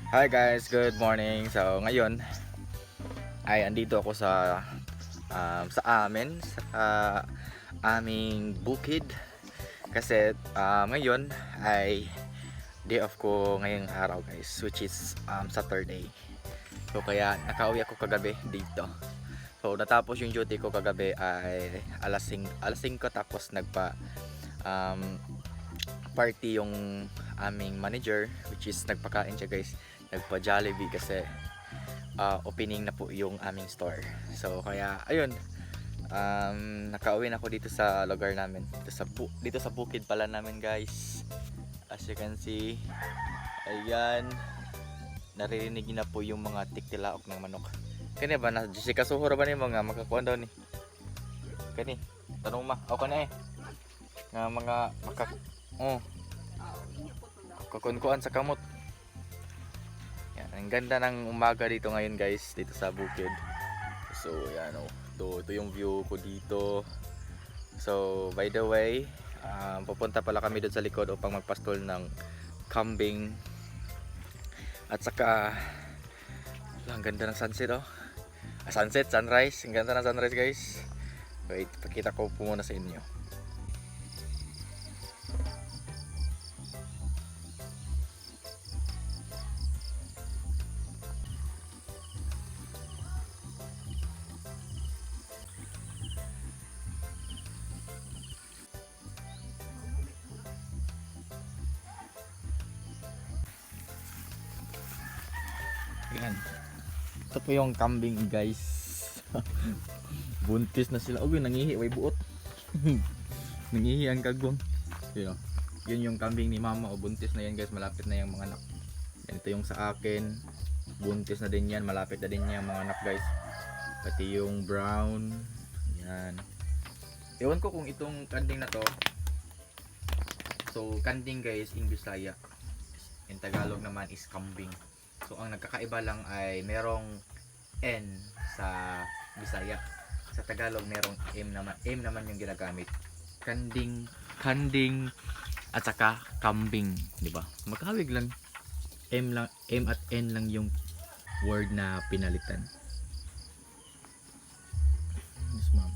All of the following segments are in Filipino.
Hi guys, good morning. So ngayon ay andito ako sa amin sa aming bukid kasi ngayon ay day off ko ngayong araw guys, which is Saturday. So kaya nakauwi ako kagabi dito. So natapos yung duty ko kagabi ay alas 5 tapos um, party yung aming manager, which is nagpakain siya guys, nagpa Jollibee kasi opening na po yung aming store. So kaya ayun, nakauwi na ako dito sa lugar namin, dito sa bukid pala namin guys. As you can see, ayan, naririnig na po yung mga tiktilaok ng manok. Kani ba na Jessica Sohora ba ni mga makakuan daw ni? Kani tanong ma ako na nga mga kakunkuan sa kamot. Yan, ang ganda ng umaga dito ngayon guys, dito sa bukid. So yan ito yung view ko dito. So by the way, pupunta pala kami doon sa likod upang magpastol ng kambing. At saka ang ganda ng sunset sunrise, ang ganda ng sunrise guys. Wait, pakita ko po muna sa inyo. Yan. Ito po yung kambing guys. Buntis na sila. Uy, nangihi, way buot. Nangihi ang kagwang. Yun yung kambing ni mama. Buntis na yan guys, malapit na yung mga anak. Yan, ito yung sa akin. Buntis na din yan, malapit na din yung mga anak guys. Pati yung brown. Yan. Ewan ko kung itong kanding na to. So, kanding guys, in Bisaya. In Tagalog naman is kambing. So ang nagkakaiba lang ay merong N sa Bisaya. Sa Tagalog merong M naman. M naman yung ginagamit. Kanding at saka kambing, di ba? Magkahawig lang. M at N lang yung word na pinalitan. Yes, ma'am.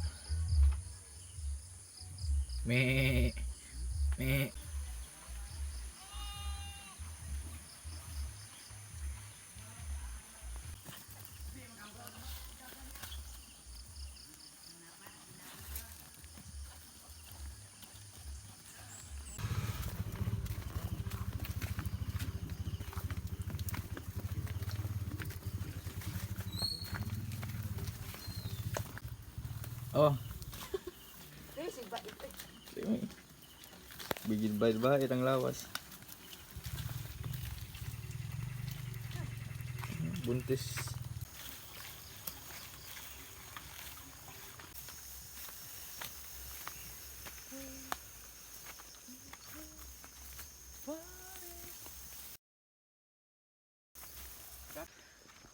Me. Oh. Bigil ba itang lawas. Buntis.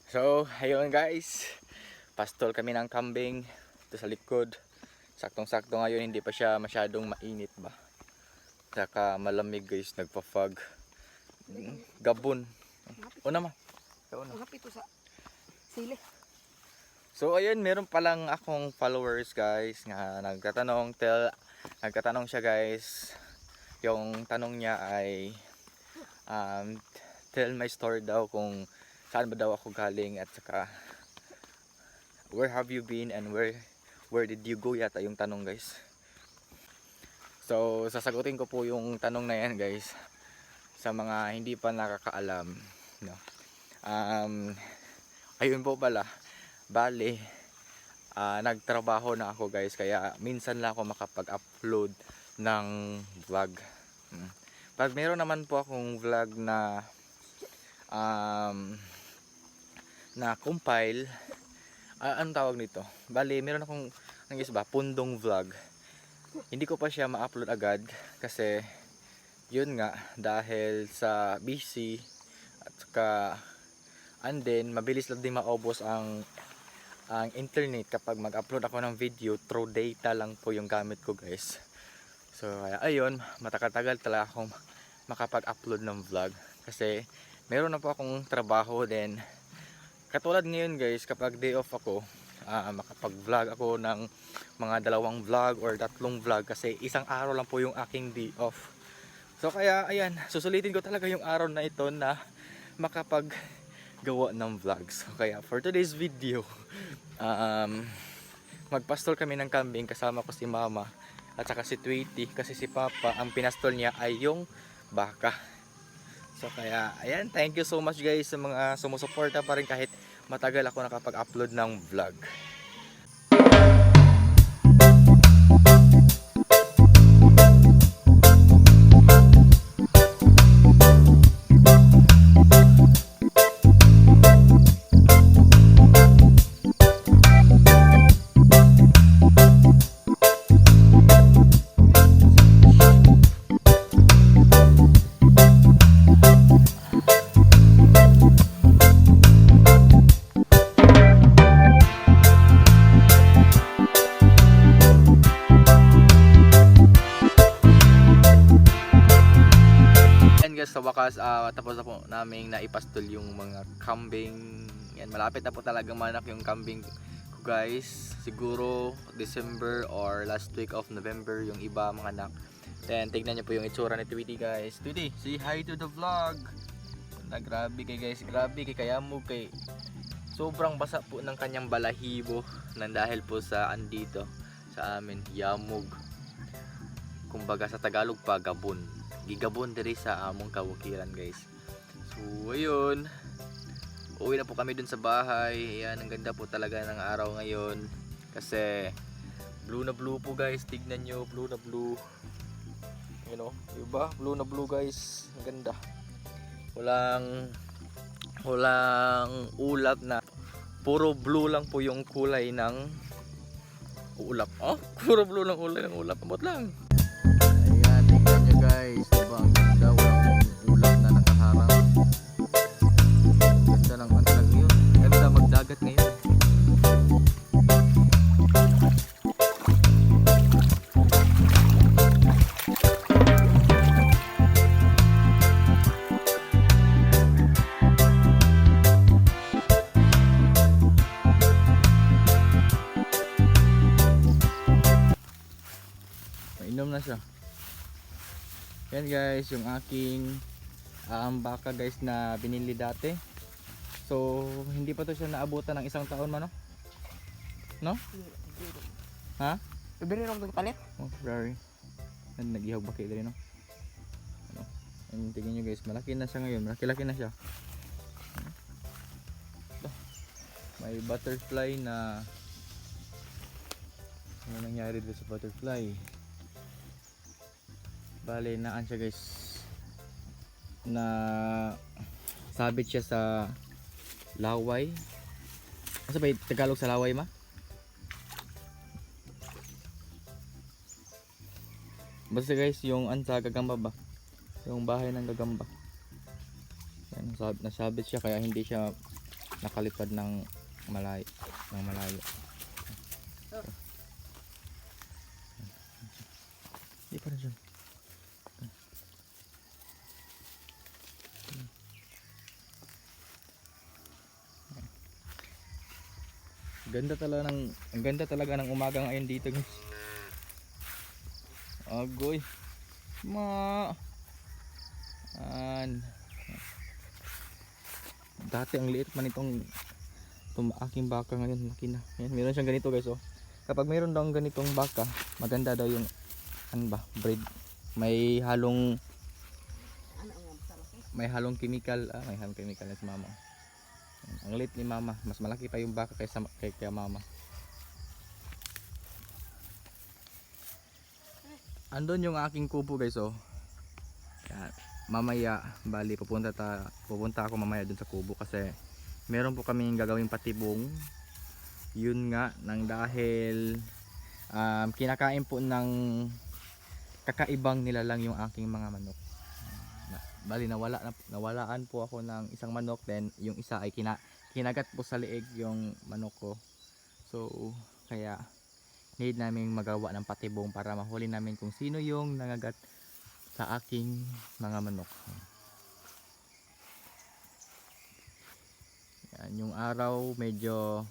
So, ayun guys. Pastol kami ng kambing dito sa likod. Saktong-sakto ngayon, hindi pa siya masyadong mainit ba. Saka malamig guys, nagpa-fog. Gabon. Una ma. Ito sa sili. So ayun, meron palang akong followers guys nga nagtatanong siya guys. Yung tanong niya ay tell my story daw, kung saan ba daw ako galing at saka where have you been and where did you go, yata yung tanong guys. So sasagutin ko po yung tanong na yan guys, sa mga hindi pa nakakaalam, no. Ayun po pala, bale nagtrabaho na ako guys, kaya minsan lang ako makapag-upload ng vlog. Pag meron naman po akong vlog na compile, anong tawag nito? Bali, meron akong pundong vlog. Hindi ko pa siya ma-upload agad kasi yun nga, dahil sa busy at saka and then mabilis lang din maubos ang ang internet kapag mag-upload ako ng video, through data lang po yung gamit ko guys. So kaya ayun, matagal-tagal talaga akong makapag-upload ng vlog kasi meron na po akong trabaho din. Katulad ngayon guys, kapag day off ako, makapag-vlog ako ng mga 2 vlog or 3 vlog kasi isang araw lang po yung aking day off. So kaya ayan, susulitin ko talaga yung araw na ito na makapag-gawa ng vlogs. So kaya for today's video, magpastol kami ng kambing kasama ko si mama at saka si Tweety kasi si papa ang pinastol niya ay yung baka. So kaya ayan, thank you so much guys sa mga sumusuporta pa rin kahit matagal ako nakapag-upload ng vlog. Sa wakas tapos na po namin naipastol yung mga kambing. Yan, malapit na po talagang manak yung kambing ko guys. Siguro December or last week of November yung iba mga anak. Then tignan niyo po yung itsura ni Tweety guys. Tweety, say hi to the vlog. Grabe kay guys, grabe kay Kayamog kay sobrang basa po ng kanyang balahibo nang dahil po sa andito sa amin yamog. Kumbaga sa Tagalog pa gabon. Gigabon diri sa among kawakilan guys. So ayun, uwi na po kami dun sa bahay. Ayan, ang ganda po talaga ng araw ngayon kasi blue na blue po guys. Tignan nyo, blue na blue, you know, diba? Blue na blue guys, ang ganda. Walang ulap na, puro blue lang po yung kulay ng ulap. Puro blue lang kulay ng ulap, abot lang. Ayan, tingnan nyo guys, diba ang ganda, walang ulap na nakaharap. Ganda ng antalag ngayon, ganda magdagat ngayon. Mainom na siya. Yan guys, yung aking baka guys na binili dati. So hindi pa to siya naabutan ng 1 taon man, no? Ha? Bibili rin ako palit. Oh, Ferrari. Nag-ihog ba kayo no? Ano? Ayun, tingnan nyo guys, malaki na siya ngayon. Malaki-laki na siya. May butterfly na ano nangyari dito sa butterfly? Bale, naan siya guys na sabit siya sa laway. Ano ba yung Tagalog sa laway ma? Basta guys, yung sa gagamba ba? Yung bahay ng gagamba. Yan, nasabit siya kaya hindi siya nakalipad ng malayo. Hindi pa rin siya. Ang ganda talaga ng umaga ngayon dito guys. Agoy. Dati ang liit man itong aking baka, ngayon laki na. Yan, meron siyang ganito guys oh. Kapag mayroon daw ganitong baka, maganda daw yung breed. May halong chemical, may halong chemical na si mama. Ang liit ni mama, mas malaki pa yung baka kaysa kay mama. Andun yung aking kubo guys oh. Yan. Mamaya bali pupunta ako mamaya dun sa kubo kasi meron po kaming gagawing patibong. Yun nga nang dahil kinakain po ng kakaibang nilalang yung aking mga manok. Bali nawalaan po ako ng isang manok, then yung isa ay kinagat po sa liig yung manok ko. So kaya need namin magawa ng patibong para mahuli namin kung sino yung nangagat sa aking mga manok. Yan, yung araw medyo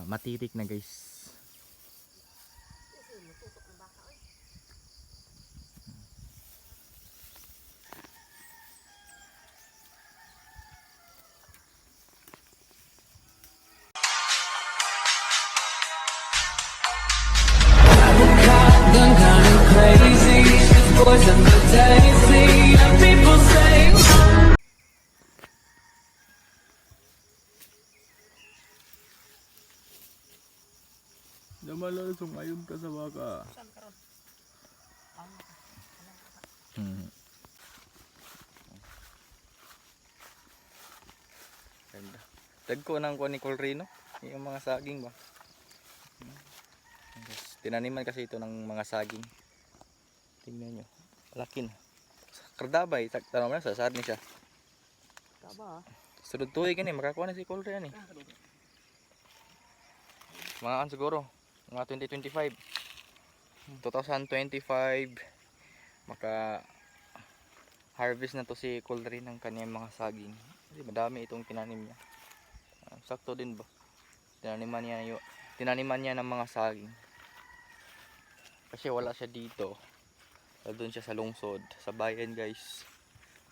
matirik na guys. Done kinda crazy, it's poison the daisy, and people say Namalala, sumayon ka sa baka. Saan karon? Ganda. Tagko ng kuha ni Colrino, yung mga saging ba. Tinaniman kasi ito ng mga saging. Tingnan nyo, laki na. Kardabay, tanong mo na, sasad ni siya. Taba. Sunod tuloy ka makakuha na si Colrino. Mga kan siguro, mga 2025. 2025, maka harvest na to si Colrino ng kanyang mga saging. Kasi madami itong tinanim niya. Sakto din ba? Tinaniman niya ng mga saging. Kasi wala siya dito. Doon siya sa lungsod, sa bayan guys.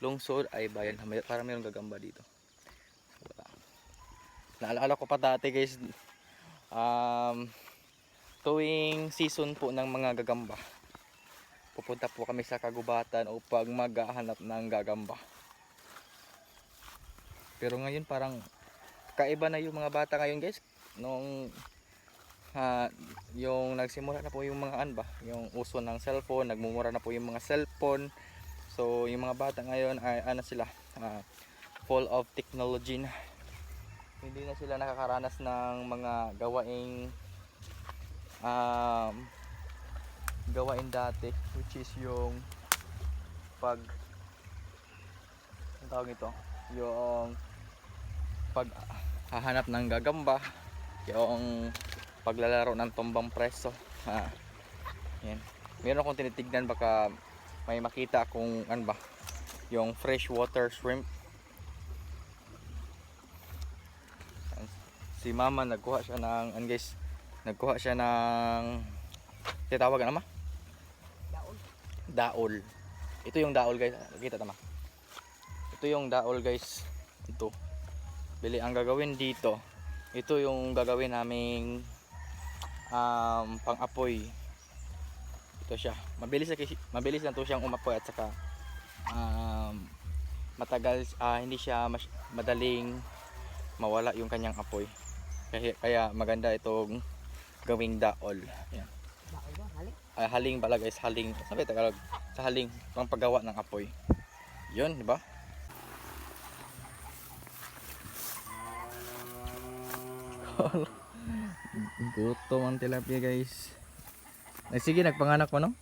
Lungsod ay bayan, para mayroong gagamba dito. Wala. Naalala ko pa dati guys, tuwing season po ng mga gagamba, pupunta po kami sa kagubatan upang maghahanap ng gagamba. Pero ngayon parang kaiba na yung mga bata ngayon guys. Nung yung nagsimula na po yung mga yung uso ng cellphone, nagmumura na po yung mga cellphone. So yung mga bata ngayon ay sila, full of technology na. Hindi na sila nakakaranas ng mga gawain dati, which is yung ang tawag ito, yung paghahanap ng gagamba, yung paglalaro ng tumbang preso. Yan. Meron akong tinitignan, baka may makita akong yung freshwater shrimp. Si mama nagkuha siya ng nagkuha siya ng titawagan ama? Daol. Daol. Ito yung daol guys. Kita tama. Ito yung daol guys. Ito. Bili ang gagawin dito. Ito yung gagawin naming pang-apoy. Ito siya. Mabilis lang to siyang umapoy, at saka matagal, hindi siya madaling mawala yung kanyang apoy. Kaya maganda itong gawing daol. Yan. Daol ba? Haling? Haling pala guys, haling. Sabi Tagalog, sa haling pang paggawa ng apoy. 'Yun, di ba? Gutom ang tilapia guys. Ay sige, nagpanganak mo no?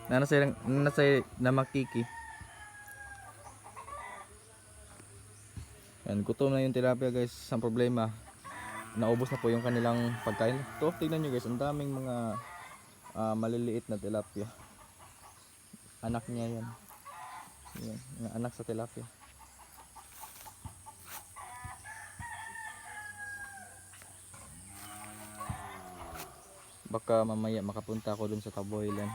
Nasa na makiki. Yan, gutom na yung tilapia guys. Ang problema, naubos na po yung kanilang pagkain. Ito, tignan nyo guys, ang daming mga maliliit na tilapia. Anak niya yan. Yan, mga anak sa tilapia. Baka mamaya makapunta ako dun sa Taboylan.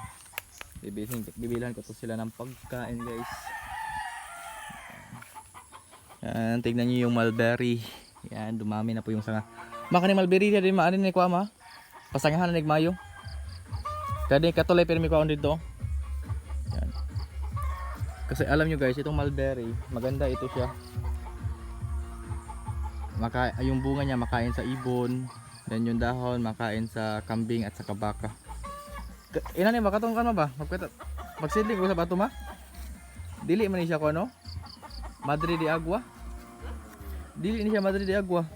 Bibilhan ko to sila ng pagkain guys. Yan, tignan nyo yung mulberry. Yan, dumami na po yung sanga. Maka ni mulberry din maanin ni kuha ma. Pasangahan na nigmayo. Kadi katulay pero mi kuha dito. Yan. Kasi alam nyo guys, itong mulberry, maganda ito siya. Yung bunga niya makain sa ibon. Then yung dahon makain sa kambing at sa baka. Ina ni makatong kan ba? Magsidling ko sa bato ma. Dili man ni siya ko ano? Madre de Agua. Dili ni siya Madre de Agua.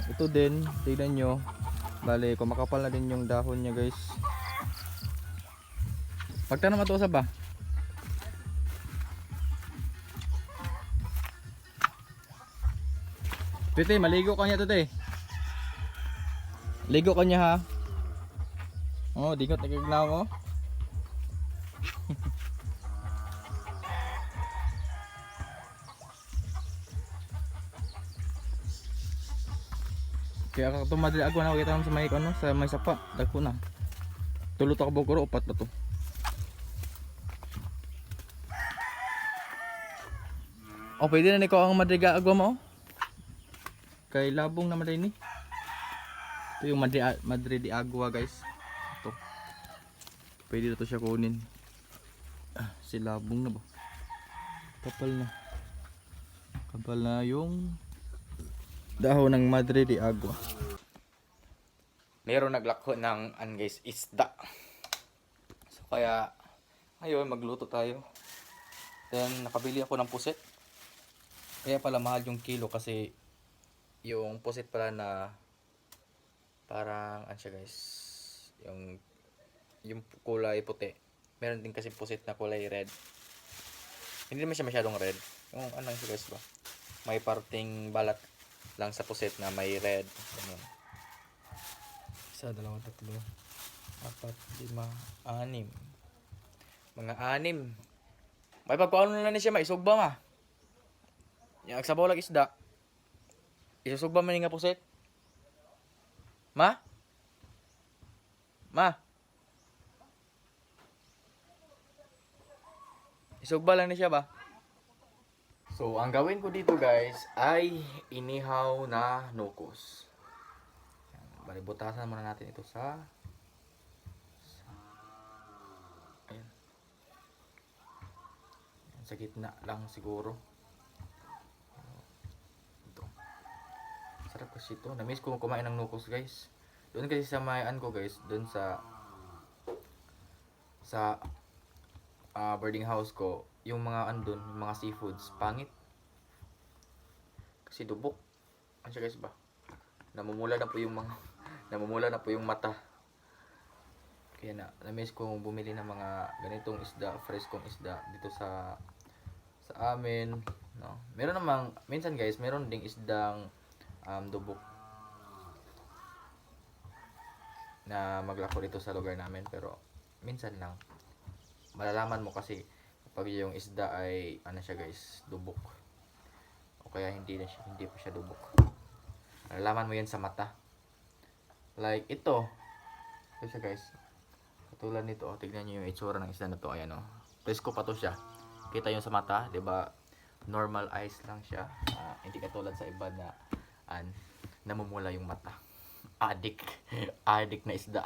Ito din, tignan nyo. Bale, kumakapal na din yung dahon niya guys. Pagtanong ato sa ba? Tete, maligo ka niya tete. Ligo ka niya ha. Oh, di ko tagaglaw mo. Kaya ako tumadali ako na kita sa may ano, sa may sapa, dagko na. Tulot ako bogoro upat na to. Oh, pwede na niko ang madriga agwa mo. Kay labong naman rin ni. Ito yung Madre de Agua guys. Ito. Pwede na to siya kunin. Si labong na ba? Kapal na. Kapal na yung dahon ng Madre de Agua. Meron naglako ng guys, isda. So kaya ngayon magluto tayo. Then nakabili ako ng puset. Kaya pala mahal yung kilo kasi yung puset pala na parang ano siya guys, yung kulay puti. Meron din kasi puset na kulay red. Hindi naman siya masyadong red. Yung ano siya guys ba? May parting balat lang sa puset na may red. Ganun. 1, 2, 3, 4, 5, 6. Mga 6. May pagpaano na ni siya, maisugba ma. Yung agsabaw lang isda. Isusugba man nga puset. Ma? Ma? Isugba lang ni siya ba? So, ang gawin ko dito guys ay inihaw na nukos. Bali, butasan muna natin ito sa ayan. Sa gitna lang siguro. Ito. Sarap kasi ito. Na-miss ko kumain ng nukos guys. Doon kasi sa mayan ko guys, doon sa boarding house ko, yung mga andun, yung mga seafoods, pangit. Kasi dubok. Ano siya guys ba? Namumula na po yung mata. Kaya na-miss ko bumili ng mga ganitong isda, freskong isda dito sa amin, no. Meron namang minsan guys, meron ding isdang dubok na maglako dito sa lugar namin, pero minsan lang. Malalaman mo kasi kapag yung isda ay ano siya guys, dubok. O kaya hindi pa siya dubok. Malalaman mo yan sa mata. Like ito. Ito siya guys. Katulad nito, tignan niyo yung itsura ng isda na to, ayan oh. Presko pa to siya. Kita yung sa mata, 'di ba? Normal eyes lang siya. Hindi katulad sa iba na namumula yung mata. Adik na isda.